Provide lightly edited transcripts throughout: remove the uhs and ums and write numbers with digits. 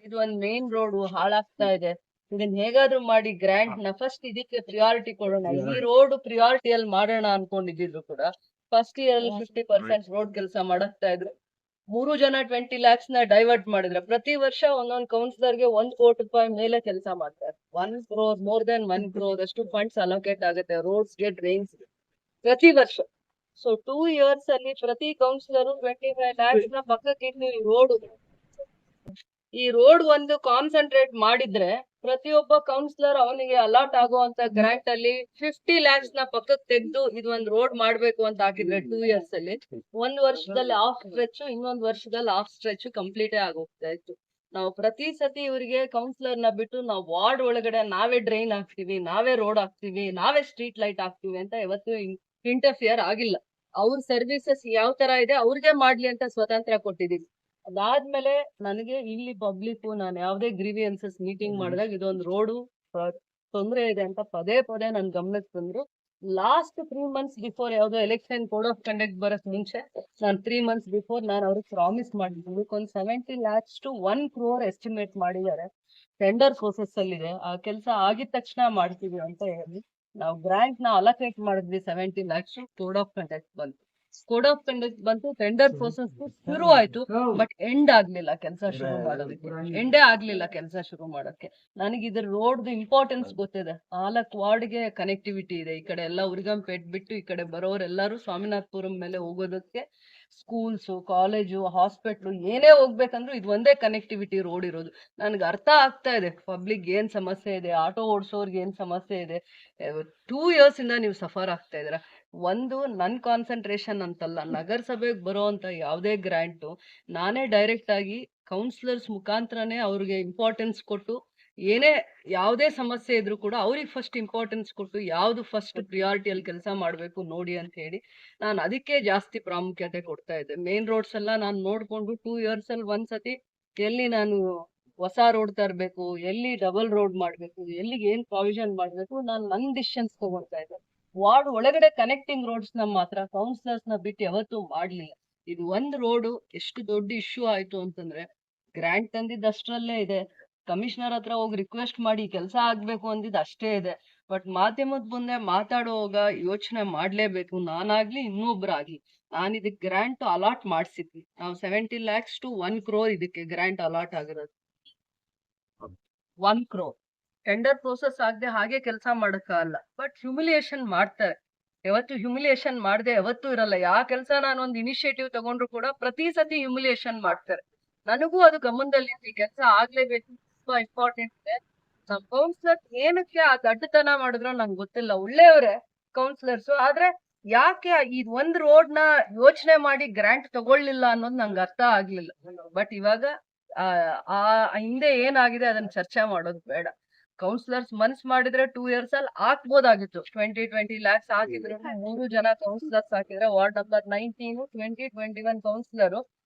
ಇದು ಒಂದ್ main road ಹಾಳಾಗ್ತಾ ಇದೆ. ಇದನ್ನ ಹೇಗಾದ್ರೂ ಮಾಡಿ ಗ್ರಾಂಟ್ ನ ಫಸ್ಟ್ ಇದಕ್ಕೆ ಪ್ರಿಯಾರಿಟಿ ಕೊಡೋಣ. ಈ ರೋಡ್ ಪ್ರಿಯಾರಿಟಿಯಲ್ಲಿ ಮಾಡೋಣ ಅನ್ಕೊಂಡಿದ್ರು ಕೂಡ ಫಸ್ಟ್ ಇಯರ್ ಅಲ್ಲಿ 50% ರೋಡ್ ಕೆಲಸ ಮಾಡಕ್ತಾ ಇದ್ರು. 3 ಜನ 20 lakhs ನ ಡೈವರ್ಟ್ ಮಾಡಿದ್ರೆ ಪ್ರತಿ ವರ್ಷ ಒಂದೊಂದು ಕೌನ್ಸಿಲರ್ ಗೆ 1 ಕೋಟಿ ರೂಪಾಯಿ ಮೇಲೆ ಕೆಲಸ ಮಾಡ್ತಾರೆ. 1 crore ಮೋರ್ ದೆನ್ 1 crore ಅಷ್ಟು ಫಂಡ್ಸ್ ಅಲೋಕೇಟ್ ಆಗುತ್ತೆ ರೋಡ್ಸ್ ಗೆ ಡ್ರೈನ್ಸ್ ಪ್ರತಿ ವರ್ಷ. ಸೊ 2 years ಅಲ್ಲಿ ಪ್ರತಿ ಕೌನ್ಸಿಲರ್ 25 lakhs ನ ಪಕ್ಕಕ್ಕೆ ಇಟ್ಟು ಈ ರೋಡ್ ಒಂದು ಕಾನ್ಸಂಟ್ರೇಟ್ ಮಾಡಿದ್ರೆ ಪ್ರತಿಯೊಬ್ಬ ಕೌನ್ಸಿಲರ್ ಅವನಿಗೆ ಅಲಾಟ್ ಆಗುವಂತ ಗ್ರಾಂಟ್ ಅಲ್ಲಿ 50 lakhs ನ ಪಕ್ಕಕ್ಕೆ ತೆಗೆದು ಇದು ಒಂದು ರೋಡ್ ಮಾಡ್ಬೇಕು ಅಂತ ಹಾಕಿದ್ರೆ 2 years ಅಲ್ಲಿ 1 ವರ್ಷದಲ್ಲಿ ಹಾಫ್ ಸ್ಟ್ರೆಚ್ ಇನ್ನೊಂದು ವರ್ಷದಲ್ಲಿ ಹಾಫ್ ಸ್ಟ್ರೆಚ್ ಕಂಪ್ಲೀಟೇ ಆಗೋಗ್ತಾ ಇತ್ತು. ನಾವು ಪ್ರತಿ ಸತಿ ಇವರಿಗೆ ಕೌನ್ಸಿಲರ್ ನ ಬಿಟ್ಟು ನಾವು ವಾರ್ಡ್ ಒಳಗಡೆ ನಾವೇ ಡ್ರೈನ್ ಹಾಕ್ತಿವಿ, ನಾವೇ ರೋಡ್ ಹಾಕ್ತಿವಿ, ನಾವೇ ಸ್ಟ್ರೀಟ್ ಲೈಟ್ ಹಾಕ್ತಿವಿ ಅಂತ ಯಾವತ್ತು ಇಂಟರ್ಫಿಯರ್ ಆಗಿಲ್ಲ. ಅವ್ರ ಸರ್ವಿಸಸ್ ಯಾವ ತರ ಇದೆ ಅವ್ರಿಗೆ ಮಾಡ್ಲಿ ಅಂತ ಸ್ವತಂತ್ರ ಕೊಟ್ಟಿದೀವಿ. ಅದಾದ್ಮೇಲೆ ನನಗೆ ಇಲ್ಲಿ ಪಬ್ಲಿಕ್ ನಾನು ಯಾವ್ದೇ ಗ್ರೀವಿಯನ್ಸಸ್ ಮೀಟಿಂಗ್ ಮಾಡಿದಾಗ ಇದೊಂದು ರೋಡು ತೊಂದ್ರೆ ಇದೆ ಅಂತ ಪದೇ ಪದೇ ನನ್ ಗಮನಕ್ಕೆ ತಂದ್ರು. ಲಾಸ್ಟ್ 3 months ಬಿಫೋರ್ ಯಾವ್ದೋ ಎಲೆಕ್ಷನ್ ಕೋಡ್ ಆಫ್ ಕಂಡಕ್ಟ್ ಬರಕ್ ಮುಂಚೆ ನಾನು 3 months ಬಿಫೋರ್ ನಾನು ಅವ್ರಿಗೆ ಪ್ರಾಮಿಸ್ ಮಾಡಿದ್ದೀನಿ. ಒಂದು 70 lakhs to 1 crore ಎಸ್ಟಿಮೇಟ್ ಮಾಡಿದ್ದಾರೆ. ಟೆಂಡರ್ ಪ್ರೋಸೆಸ್ ಅಲ್ಲಿ ಇದೆ. ಆ ಕೆಲಸ ಆಗಿದ ತಕ್ಷಣ ಮಾಡ್ತೀವಿ ಅಂತ ಹೇಳಿ ನಾವು ಗ್ರಾಂಟ್ ನ ಅಲೋಕೇಟ್ ಮಾಡಿದ್ವಿ. 70 lakhs ಕೋಡ್ ಆಫ್ ಕಂಡಕ್ಟ್ ಬಂತು. ಕೋಡ್ ಆಫ್ ಕಂಡಕ್ಟ್ ಬಂತು, ಟೆಂಡರ್ ಪ್ರೋಸೆಸ್ ಶುರು ಆಯ್ತು. ಬಟ್ ಎಂಡ್ ಆಗ್ಲಿಲ್ಲ ಕೆಲಸ ಶುರು ಮಾಡೋದಕ್ಕೆ. ಎಂಡೇ ಆಗ್ಲಿಲ್ಲ ಕೆಲಸ ಶುರು ಮಾಡಕ್ಕೆ. ನನಗೆ ಇದ್ರ ರೋಡ್ ಇಂಪಾರ್ಟೆನ್ಸ್ ಗೊತ್ತಿದೆ. 4 ವಾರ್ಡ್ಗೆ ಕನೆಕ್ಟಿವಿಟಿ ಇದೆ. ಈ ಕಡೆ ಎಲ್ಲ ಉರ್ಗಂಪೇಟ್ ಬಿಟ್ಟು ಈ ಕಡೆ ಬರೋರೆಲ್ಲರೂ ಸ್ವಾಮಿನಾಥಪುರಂ ಮೇಲೆ ಹೋಗೋದಕ್ಕೆ ಸ್ಕೂಲ್ಸ್, ಕಾಲೇಜು, ಹಾಸ್ಪಿಟ್ಲು ಏನೇ ಹೋಗ್ಬೇಕಂದ್ರೂ ಇದು ಒಂದೇ ಕನೆಕ್ಟಿವಿಟಿ ರೋಡ್ ಇರೋದು. ನನ್ಗೆ ಅರ್ಥ ಆಗ್ತಾ ಇದೆ ಪಬ್ಲಿಕ್ ಏನ್ ಸಮಸ್ಯೆ ಇದೆ, ಆಟೋ ಓಡಿಸೋರ್ಗೆ ಏನ್ ಸಮಸ್ಯೆ ಇದೆ. 2 years ಇಂದ ನೀವು ಸಫರ್ ಆಗ್ತಾ ಇದ್ದೀರಾ. ಒಂದು ನನ್ ಕಾನ್ಸಂಟ್ರೇಷನ್ ಅಂತಲ್ಲ, ನಗರಸಭೆಗೆ ಬರೋಂತ ಯಾವ್ದೇ ಗ್ರಾಂಟು ನಾನೇ ಡೈರೆಕ್ಟ್ ಆಗಿ ಕೌನ್ಸಿಲರ್ಸ್ ಮುಖಾಂತರನೇ ಅವ್ರಿಗೆ ಇಂಪಾರ್ಟೆನ್ಸ್ ಕೊಟ್ಟು ಏನೇ ಯಾವ್ದೇ ಸಮಸ್ಯೆ ಇದ್ರು ಕೂಡ ಅವ್ರಿಗೆ ಫಸ್ಟ್ ಇಂಪಾರ್ಟೆನ್ಸ್ ಕೊಟ್ಟು ಯಾವ್ದು ಫಸ್ಟ್ ಪ್ರಿಯಾರಿಟಿಯಲ್ಲಿ ಕೆಲಸ ಮಾಡ್ಬೇಕು ನೋಡಿ ಅಂತ ಹೇಳಿ ನಾನು ಅದಕ್ಕೆ ಜಾಸ್ತಿ ಪ್ರಾಮುಖ್ಯತೆ ಕೊಡ್ತಾ ಇದ್ದೆ. ಮೇನ್ ರೋಡ್ಸ್ ಎಲ್ಲ ನಾನು ನೋಡ್ಕೊಂಡು 2 years ಅಲ್ಲಿ ಒಂದ್ಸತಿ ಎಲ್ಲಿ ನಾನು ಹೊಸ ರೋಡ್ ತರಬೇಕು, ಎಲ್ಲಿ ಡಬಲ್ ರೋಡ್ ಮಾಡ್ಬೇಕು, ಎಲ್ಲಿಗೆ ಏನ್ ಪ್ರಾವಿಷನ್ ಮಾಡ್ಬೇಕು, ನಾನು ನನ್ ಡಿಸಿಷನ್ಸ್ ತಗೊಳ್ತಾ ಇದ್ದೆ. ವಾರ್ಡ್ ಒಳಗಡೆ ಕನೆಕ್ಟಿಂಗ್ ರೋಡ್ಸ್ ನ ಮಾತ್ರ ಕೌನ್ಸಿಲರ್ಸ್ ನ ಬಿಟ್ಟು ಯಾವತ್ತೂ ಮಾಡ್ಲಿಲ್ಲ. ಇದು ಒಂದ್ ರೋಡ್ ಎಷ್ಟು ದೊಡ್ಡ ಇಶ್ಯೂ ಆಯ್ತು ಅಂತಂದ್ರೆ ಗ್ರಾಂಟ್ ತಂದಿದ್ದು ಅಷ್ಟ್ರಲ್ಲೇ ಇದೆ. ಕಮಿಷನರ್ ಹತ್ರ ಹೋಗಿ ರಿಕ್ವೆಸ್ಟ್ ಮಾಡಿ ಕೆಲಸ ಆಗ್ಬೇಕು ಅಂದಿದ್ದು ಅಷ್ಟೇ ಇದೆ. ಬಟ್ ಮಾಧ್ಯಮದ ಮುಂದೆ ಮಾತಾಡುವಾಗ ಯೋಚನೆ ಮಾಡ್ಲೇಬೇಕು. ನಾನಾಗ್ಲಿ ಇನ್ನೊಬ್ರಾಗ್ಲಿ ನಾನು ಇದಕ್ಕೆ ಗ್ರಾಂಟ್ ಅಲಾಟ್ ಮಾಡ್ಸಿದ್ವಿ. ನಾವು 70 lakhs to 1 crore ಇದಕ್ಕೆ ಗ್ರಾಂಟ್ ಅಲಾಟ್ ಆಗಿರೋದು. 1 crore ಟೆಂಡರ್ ಪ್ರೋಸೆಸ್ ಆಗದೆ ಹಾಗೆ ಕೆಲಸ ಮಾಡಕ್ಕಾಗಲ್ಲ. ಬಟ್ ಹ್ಯುಮಿಲಿಯೇಷನ್ ಮಾಡ್ತಾರೆ. ಯಾವತ್ತು ಹ್ಯುಮಿಲಿಯೇಷನ್ ಮಾಡದೆ ಯಾವತ್ತೂ ಇರಲ್ಲ. ಯಾವ ಕೆಲಸ ನಾನು ಒಂದು ಇನಿಷಿಯೇಟಿವ್ ತಗೊಂಡ್ರು ಕೂಡ ಪ್ರತಿ ಸತಿ ಹ್ಯುಮಿಲಿಯೇಷನ್ ಮಾಡ್ತಾರೆ. ನನಗೂ ಅದು ಗಮನದಲ್ಲಿ ಈ ಕೆಲಸ ಆಗ್ಲೇಬೇಕು, ತುಂಬಾ ಇಂಪಾರ್ಟೆಂಟ್ ಇದೆ. ನಮ್ ಕೌನ್ಸಿಲರ್ ಏನಕ್ಕೆ ಆ ದಡ್ಡತನ ಮಾಡಿದ್ರು ನಂಗೆ ಗೊತ್ತಿಲ್ಲ. ಒಳ್ಳೆಯವರೇ ಕೌನ್ಸಿಲರ್ಸ್, ಆದ್ರೆ ಯಾಕೆ ಇದ್ ಒಂದ್ ರೋಡ್ ನ ಯೋಚನೆ ಮಾಡಿ ಗ್ರಾಂಟ್ ತಗೊಳ್ಳಿಲ್ಲ ಅನ್ನೋದು ನಂಗೆ ಅರ್ಥ ಆಗ್ಲಿಲ್ಲ. ಬಟ್ ಇವಾಗ ಆ ಹಿಂದೆ ಏನಾಗಿದೆ ಅದನ್ನ ಚರ್ಚೆ ಮಾಡೋದು ಬೇಡ. ಕೌನ್ಸಿಲರ್ಸ್ ಮನ್ಸ್ ಮಾಡಿದ್ರೆ 2 years ಅಲ್ಲಿ ಹಾಕ್ಬೋದಾಗಿತ್ತು. 20 lakhs ಹಾಕಿದ್ರು 3 ಜನ ಕೌನ್ಸಿಲರ್ಸ್ ಹಾಕಿದ್ರೆ ವಾರ್ಡ್ ನಂಬರ್ 19, 20, 21 ಕೌನ್ಸಿಲರ್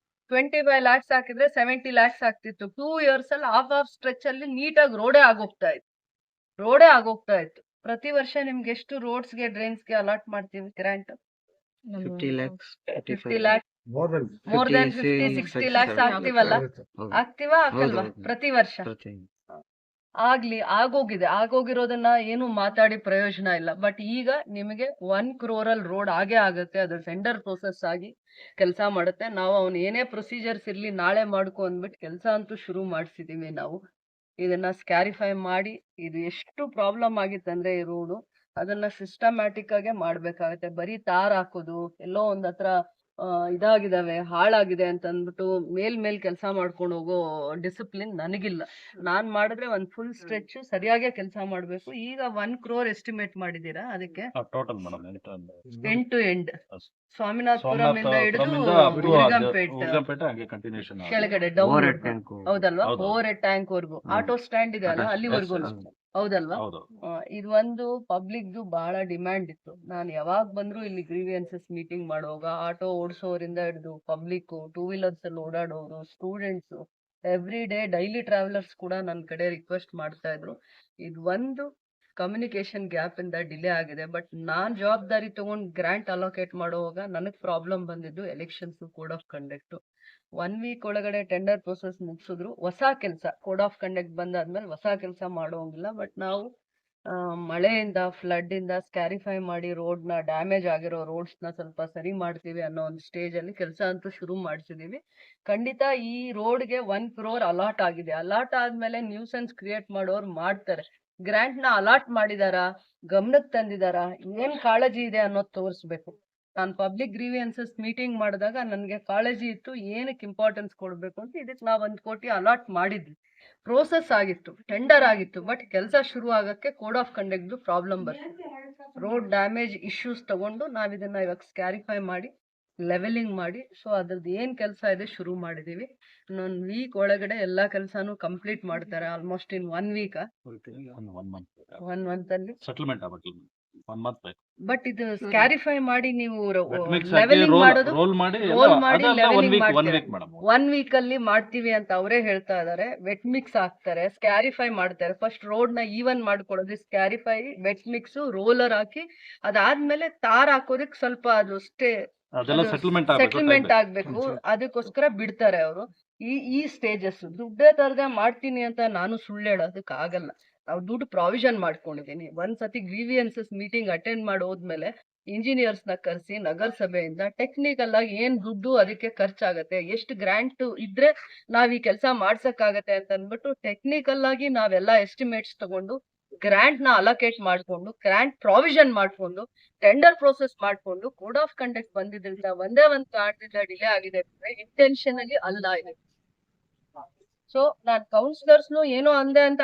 25 lakhs ಹಾಕಿದ್ರೆ 70 lakhs ಆಗ್ತಿತ್ತು. 2 years ಅಲ್ಲಿ ಹಾಫ್ ಸ್ಟ್ರೆಚ್ ಅಲ್ಲಿ ನೀಟಾಗಿ ರೋಡೇ ಆಗೋಗ್ತಾ ಇತ್ತು. ಪ್ರತಿ ವರ್ಷ ನಿಮ್ಗೆ ಎಷ್ಟು ರೋಡ್ಸ್ ಗೆ ಡ್ರೈನ್ಸ್ ಗೆ ಅಲಾಟ್ ಮಾಡ್ತೀವಿ grant? 50 lakhs, 50 lakhs, more than 50-60 lakhs ಆಗ್ತೀವಲ್ಲ, ಆಗ್ತೀವಾ ಹಾಕಲ್ವಾ ಪ್ರತಿ ವರ್ಷ? ಆಗೋಗಿರೋದನ್ನ ಏನು ಮಾತಾಡಿ ಪ್ರಯೋಜನ ಇಲ್ಲ. ಬಟ್ ಈಗ ನಿಮಗೆ 1 crore ಅಲ್ಲಿ ರೋಡ್ ಆಗೇ ಆಗುತ್ತೆ. ಅದು ಟೆಂಡರ್ ಪ್ರೋಸೆಸ್ ಆಗಿ ಕೆಲಸ ಮಾಡುತ್ತೆ. ನಾವು ಅವ್ನು ಏನೇ ಪ್ರೊಸೀಜರ್ಸ್ ಇರ್ಲಿ ನಾಳೆ ಮಾಡ್ಕೊ ಅಂದ್ಬಿಟ್ಟು ಕೆಲಸ ಅಂತೂ ಶುರು ಮಾಡಿಸಿದೀವಿ. ನಾವು ಇದನ್ನ ಸ್ಕ್ಯಾರಿಫೈ ಮಾಡಿ ಇದು ಎಷ್ಟು ಪ್ರಾಬ್ಲಮ್ ಆಗಿತ್ತಂದ್ರೆ ಈ ರೋಡು ಅದನ್ನ ಸಿಸ್ಟಮ್ಯಾಟಿಕ್ ಆಗಿ ಮಾಡ್ಬೇಕಾಗತ್ತೆ. ಬರೀ ತಾರ್ ಹಾಕೋದು ಎಲ್ಲೋ ಒಂದ್ ಹತ್ರ ಇದಾಗಿದಾವೆ, ಹಾಳಾಗಿದೆ ಅಂತ ಅಂದ್ಬಿಟ್ಟು ಮೇಲ್ ಕೆಲಸ ಮಾಡ್ಕೊಂಡು ಹೋಗೋ ಡಿಸಿಪ್ಲಿನ್ ನನಗಿಲ್ಲ. ನಾನ್ ಮಾಡಿದ್ರೆ ಒಂದ್ ಫುಲ್ ಸ್ಟ್ರೆಚ್ ಸರಿಯಾಗಿ ಕೆಲಸ ಮಾಡ್ಬೇಕು. ಈಗ 1 crore ಎಸ್ಟಿಮೇಟ್ ಮಾಡಿದೀರಾ ಅದಕ್ಕೆ? Total madam end to end Swaminathapuram ಇಂದ ಹಿಡಿದು ಕೆಳಗಡೆ ಡೌನ್, ಹೌದಲ್ವಾ? ಓವರ್ ಹೆಡ್ ಟ್ಯಾಂಕ್ ವರ್ಗು, ಆಟೋ ಸ್ಟ್ಯಾಂಡ್ ಇದೆ ಅಲ್ಲ ಅಲ್ಲಿವರೆಗೂ, ಹೌದಲ್ವಾ? ಇದು ಒಂದು ಪಬ್ಲಿಕ್ ಬಹಳ ಡಿಮ್ಯಾಂಡ್ ಇತ್ತು. ನಾನು ಯಾವಾಗ ಬಂದ್ರು ಇಲ್ಲಿ ಗ್ರೀವಿಯನ್ಸಸ್ ಮೀಟಿಂಗ್ ಮಾಡುವಾಗ ಆಟೋ ಓಡಿಸೋರಿಂದ ಹಿಡಿದು ಪಬ್ಲಿಕ್, 2 wheelers ಅಲ್ಲಿ ಓಡಾಡೋರು, students, every day daily travellers ಕೂಡ ನನ್ನ ಕಡೆ ರಿಕ್ವೆಸ್ಟ್ ಮಾಡ್ತಾ ಇದ್ರು. ಇದು ಒಂದು ಕಮ್ಯುನಿಕೇಶನ್ ಗ್ಯಾಪ್ ಇಂದ ಡಿಲೇ ಆಗಿದೆ. ಬಟ್ ನಾನ್ ಜವಾಬ್ದಾರಿ ತಗೊಂಡ್ ಗ್ರಾಂಟ್ ಅಲೋಕೇಟ್ ಮಾಡುವಾಗ ನನಗ್ ಪ್ರಾಬ್ಲಮ್ ಬಂದಿದ್ದು elections, code of conduct. 1 week ಒಳಗಡೆ ಟೆಂಡರ್ ಪ್ರೊಸೆಸ್ ಮುಗಿಸಿದ್ರು. ಹೊಸ ಕೆಲಸ ಕೋಡ್ ಆಫ್ ಕಂಡಕ್ಟ್ ಬಂದಾದ್ಮೇಲೆ ಹೊಸ ಕೆಲಸ ಮಾಡೋಂಗಿಲ್ಲ. ಬಟ್ ನಾವು ಮಳೆಯಿಂದ ಫ್ಲಡ್ ಇಂದ ಸ್ಕ್ಯಾರಿಫೈ ಮಾಡಿ ರೋಡ್ನ ಡ್ಯಾಮೇಜ್ ಆಗಿರೋ ರೋಡ್ಸ್ನ ಸ್ವಲ್ಪ ಸರಿ ಮಾಡ್ತೀವಿ ಅನ್ನೋ ಒಂದು ಸ್ಟೇಜ್ ಅಲ್ಲಿ ಕೆಲಸ ಅಂತೂ ಶುರು ಮಾಡಿಸಿದೀವಿ. ಖಂಡಿತ ಈ ರೋಡ್ಗೆ 1 crore ಅಲಾಟ್ ಆಗಿದೆ. ಅಲಾಟ್ ಆದ್ಮೇಲೆ ನ್ಯೂಸೆನ್ಸ್ ಕ್ರಿಯೇಟ್ ಮಾಡೋರು ಮಾಡ್ತಾರೆ. ಗ್ರಾಂಟ್ ನ ಅಲಾಟ್ ಮಾಡಿದಾರಾ, ಗಮನಕ್ಕೆ ತಂದಿದಾರಾ, ಏನ್ ಕಾಳಜಿ ಇದೆ ಅನ್ನೋದು ತೋರಿಸ್ಬೇಕು. ನಾನು ಪಬ್ಲಿಕ್ ಗ್ರೀವಿಯನ್ಸಸ್ ಮೀಟಿಂಗ್ ಮಾಡಿದಾಗ ನನ್ಗೆ ಕಾಳಜಿ ಇತ್ತು, ಏನಕ್ಕೆ ಇಂಪಾರ್ಟೆನ್ಸ್ ಕೊಡ್ಬೇಕು ಅಂತ. ಇದಕ್ಕೆ ನಾವು 1 ಕೋಟಿ ಅಲಾಟ್ ಮಾಡಿದ್ವಿ. ಪ್ರೋಸೆಸ್ ಆಗಿತ್ತು, ಟೆಂಡರ್ ಆಗಿತ್ತು. ಬಟ್ ಕೆಲಸ ಶುರು ಆಗಕ್ಕೆ ಕೋಡ್ ಆಫ್ ಕಂಡಕ್ಟ್ ಪ್ರಾಬ್ಲಮ್ ಬರ್ತಿತ್ತು. ರೋಡ್ ಡ್ಯಾಮೇಜ್ ಇಶ್ಯೂಸ್ ತಗೊಂಡು ನಾವ್ ಇದನ್ನ ಇವಾಗ ಸ್ಕ್ಯಾರಿಫೈ ಮಾಡಿ ಲೆವೆಲಿಂಗ್ ಮಾಡಿ ಸೊ ಅದ್ರದ್ದು ಏನ್ ಕೆಲಸ ಇದೆ ಶುರು ಮಾಡಿದೀವಿ. ಇನ್ನೊಂದು ವೀಕ್ ಒಳಗಡೆ ಎಲ್ಲಾ ಕೆಲಸನೂ ಕಂಪ್ಲೀಟ್ ಮಾಡ್ತಾರೆ. ಆಲ್ಮೋಸ್ಟ್ ಇನ್ 1 ವೀಕ್ 1 ಮಂತ್ ಅಲ್ಲಿ. ಸೆಟಲ್ಮೆಂಟ್ ಆಗ್ಬೇಕು 1 ಮಂತ್ ಬೇಕು. ಬಟ್ ಇದು ಸ್ಕ್ಯಾರಿಫೈ ಮಾಡಿ ನೀವು Wet mix ಹಾಕಿ ಲೆವೆಲಿಂಗ್ ಮಾಡೋದು ರೋಲ್ ಮಾಡಿ roll ಮಾಡಿ ಅದೆಲ್ಲ leveling 1 ಮಾಡ್ತೀರಾ. Weak madam. 1 ವೀಕ್ ಅಲ್ಲಿ ಮಾಡ್ತೀವಿ ಅಂತ ಅವರೇ ಹೇಳ್ತಾ ಇದಾರೆ. ವೆಟ್ ಮಿಕ್ಸ್ ಹಾಕ್ತಾರೆ, ಸ್ಕ್ಯಾರಿಫೈ ಮಾಡ್ತಾರೆ. ಫಸ್ಟ್ ರೋಡ್ ನ ಈವನ್ ಮಾಡ್ಕೊಡೋದು ಸ್ಕ್ಯಾರಿಫೈ, ವೆಟ್ ಮಿಕ್ಸ್, ರೋಲರ್ ಹಾಕಿ ಅದಾದ್ಮೇಲೆ ತಾರ್ ಹಾಕೋದಕ್ಕೆ ಸ್ವಲ್ಪ ಅದು ಅದೆಲ್ಲ ಸೆಟಲ್ಮೆಂಟ್ ಸೆಟಲ್ಮೆಂಟ್ ಆಗ್ಬೇಕು. ಅದಕ್ಕೋಸ್ಕರ ಬಿಡ್ತಾರೆ ಅವರು. ಈ ಸ್ಟೇಜಸ್ ದುಡ್ಡೇ ತರದೆ ಮಾಡ್ತೀನಿ ಅಂತ ನಾನು ಸುಳ್ಳು ಹೇಳೋದಕ್ಕೆ ಆಗಲ್ಲ. ನಾವು ದುಡ್ಡು ಪ್ರಾವಿಷನ್ ಮಾಡ್ಕೊಂಡಿದೀನಿ. ಒಂದ್ಸತಿ ಗ್ರೀವಿಯನ್ಸಸ್ ಮೀಟಿಂಗ್ ಅಟೆಂಡ್ ಮಾಡಿ ಹೋದ್ಮೇಲೆ ಇಂಜಿನಿಯರ್ಸ್ ನ ಕರೆಸಿ ನಗರಸಭೆಯಿಂದ ಟೆಕ್ನಿಕಲ್ ಆಗಿ ಏನ್ ದುಡ್ಡು ಅದಕ್ಕೆ ಖರ್ಚಾಗತ್ತೆ, ಎಷ್ಟು ಗ್ರಾಂಟ್ ಇದ್ರೆ ನಾವ್ ಈ ಕೆಲಸ ಮಾಡ್ಸಕ್ಕಾಗತ್ತೆ ಅಂತ ಅಂದ್ಬಿಟ್ಟು ಟೆಕ್ನಿಕಲ್ ಆಗಿ ನಾವೆಲ್ಲ ಎಸ್ಟಿಮೇಟ್ಸ್ ತಗೊಂಡು ಗ್ರಾಂಟ್ ನ ಅಲೋಕೇಟ್ ಮಾಡ್ಕೊಂಡು ಗ್ರಾಂಟ್ ಪ್ರಾವಿಷನ್ ಮಾಡ್ಕೊಂಡು ಟೆಂಡರ್ ಪ್ರೋಸೆಸ್ ಮಾಡ್ಕೊಂಡು ಕೋಡ್ ಆಫ್ ಕಂಡಕ್ಟ್ ಬಂದಿದ್ರಿಂದ ಒಂದೇ ಒಂದ್ ಕಾರಣದಿಂದ ಡಿಲೇ ಆಗಿದೆ. ಇಂಟೆನ್ಷನಲಿ ಅಲ್ಲ ಇದೆ. ಸೊ ನಾನ್ ಕೌನ್ಸಿಲರ್ಸ್ನು ಏನೋ ಅಂದೆ ಅಂತ